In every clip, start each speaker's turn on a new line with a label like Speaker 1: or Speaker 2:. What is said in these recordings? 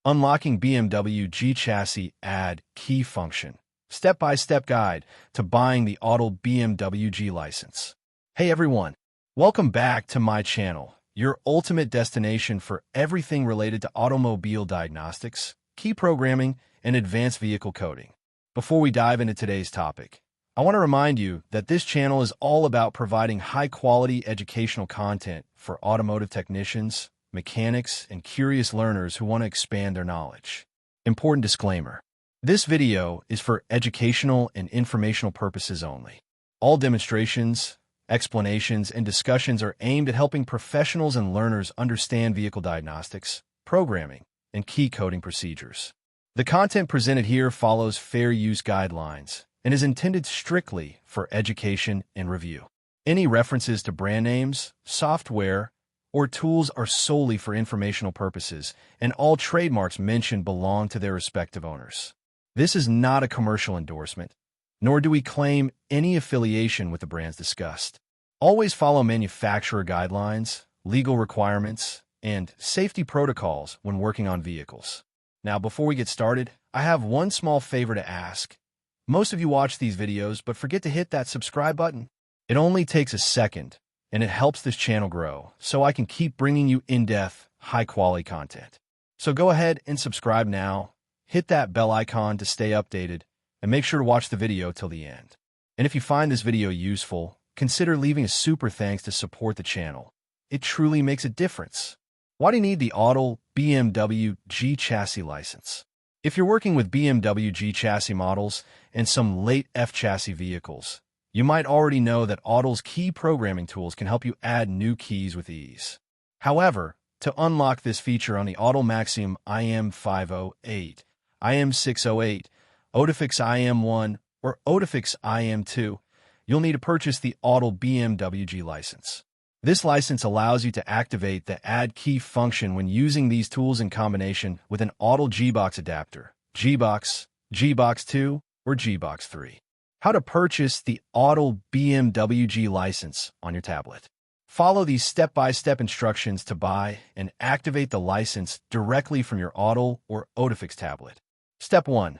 Speaker 1: Unlocking BMW G Chassis Add Key Function. Step-by-step guide to buying the Autel BMW G license. Hey everyone, welcome back to my channel, your ultimate destination for everything related to automobile diagnostics, key programming, and advanced vehicle coding. Before we dive into today's topic, I want to remind you that this channel is all about providing high-quality educational content for automotive technicians, mechanics, and curious learners who want to expand their knowledge. Important disclaimer. This video is for educational and informational purposes only. All demonstrations, explanations, and discussions are aimed at helping professionals and learners understand vehicle diagnostics, programming, and key coding procedures. The content presented here follows fair use guidelines and is intended strictly for education and review. Any references to brand names, software, or tools are solely for informational purposes, and all trademarks mentioned belong to their respective owners. This is not a commercial endorsement, nor do we claim any affiliation with the brands discussed. Always follow manufacturer guidelines, legal requirements, and safety protocols when working on vehicles. Now, before we get started, I have one small favor to ask. Most of you watch these videos but forget to hit that subscribe button. It only takes a second, and it helps this channel grow so I can keep bringing you in-depth, high-quality content. So go ahead and subscribe now, hit that bell icon to stay updated, and make sure to watch the video till the end. And if you find this video useful, consider leaving a super thanks to support the channel. It truly makes a difference. Why do you need the Autel BMW G Chassis license? If you're working with BMW G Chassis models and some late F Chassis vehicles, you might already know that Autel's key programming tools can help you add new keys with ease. However, to unlock this feature on the Autel Maxium IM508, IM608, Otofix IM1, or Otofix IM2, you'll need to purchase the Autel BMW G license. This license allows you to activate the Add Key function when using these tools in combination with an Autel G-Box adapter, G-Box, G-Box 2, or G-Box 3. How to purchase the Autel BMW G license on your tablet. Follow these step-by-step instructions to buy and activate the license directly from your Autel or Otofix tablet. Step 1.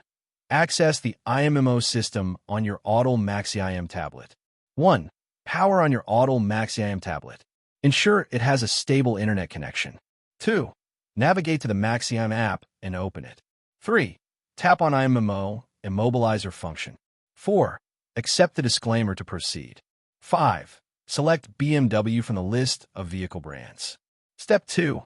Speaker 1: Access the IMMO system on your Autel Maxi-IM tablet. 1. Power on your Autel Maxi-IM tablet. Ensure it has a stable internet connection. 2. Navigate to the Maxi-IM app and open it. 3. Tap on IMMO Immobilizer function. 4. Accept the disclaimer to proceed. 5. Select BMW from the list of vehicle brands. Step 2.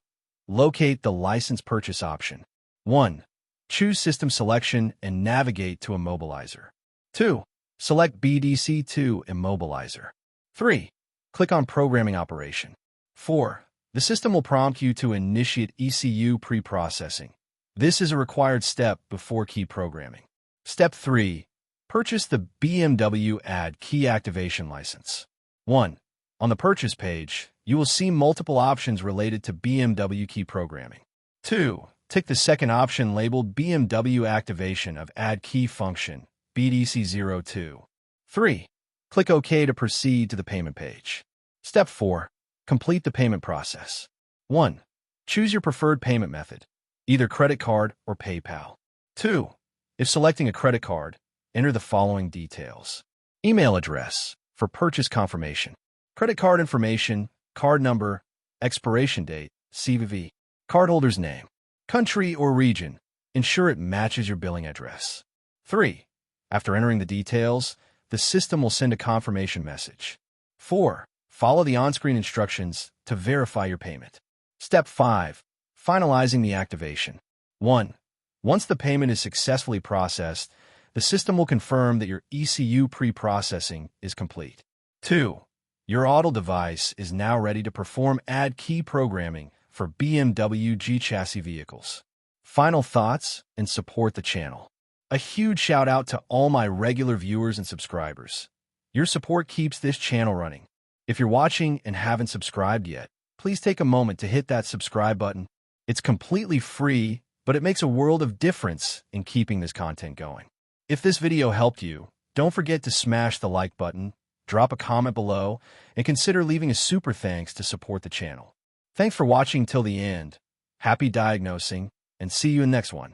Speaker 1: Locate the license purchase option. 1. Choose system selection and navigate to Immobilizer. 2. Select BDC2 Immobilizer. 3. Click on Programming Operation. 4. The system will prompt you to initiate ECU pre-processing. This is a required step before key programming. Step 3. Purchase the BMW Add Key Activation license. 1. On the purchase page, you will see multiple options related to BMW key programming. 2. Tick the second option labeled BMW Activation of Add Key Function, BDC02. 3. Click OK to proceed to the payment page. Step 4. Complete the payment process. 1. Choose your preferred payment method, either credit card or PayPal. 2. If selecting a credit card, enter the following details. Email address for purchase confirmation. Credit card information, card number, expiration date, CVV. Cardholder's name. Country or region. Ensure it matches your billing address. 3. After entering the details, the system will send a confirmation message. 4. Follow the on-screen instructions to verify your payment. Step 5. Finalizing the activation. 1. Once the payment is successfully processed, the system will confirm that your ECU pre-processing is complete. 2. Your Autel device is now ready to perform Add Key programming for BMW G Chassis vehicles. Final thoughts and support the channel. A huge shout out to all my regular viewers and subscribers. Your support keeps this channel running. If you're watching and haven't subscribed yet, please take a moment to hit that subscribe button. It's completely free, but it makes a world of difference in keeping this content going. If this video helped you, don't forget to smash the like button, drop a comment below, and consider leaving a super thanks to support the channel. Thanks for watching till the end. Happy diagnosing, and see you in next one.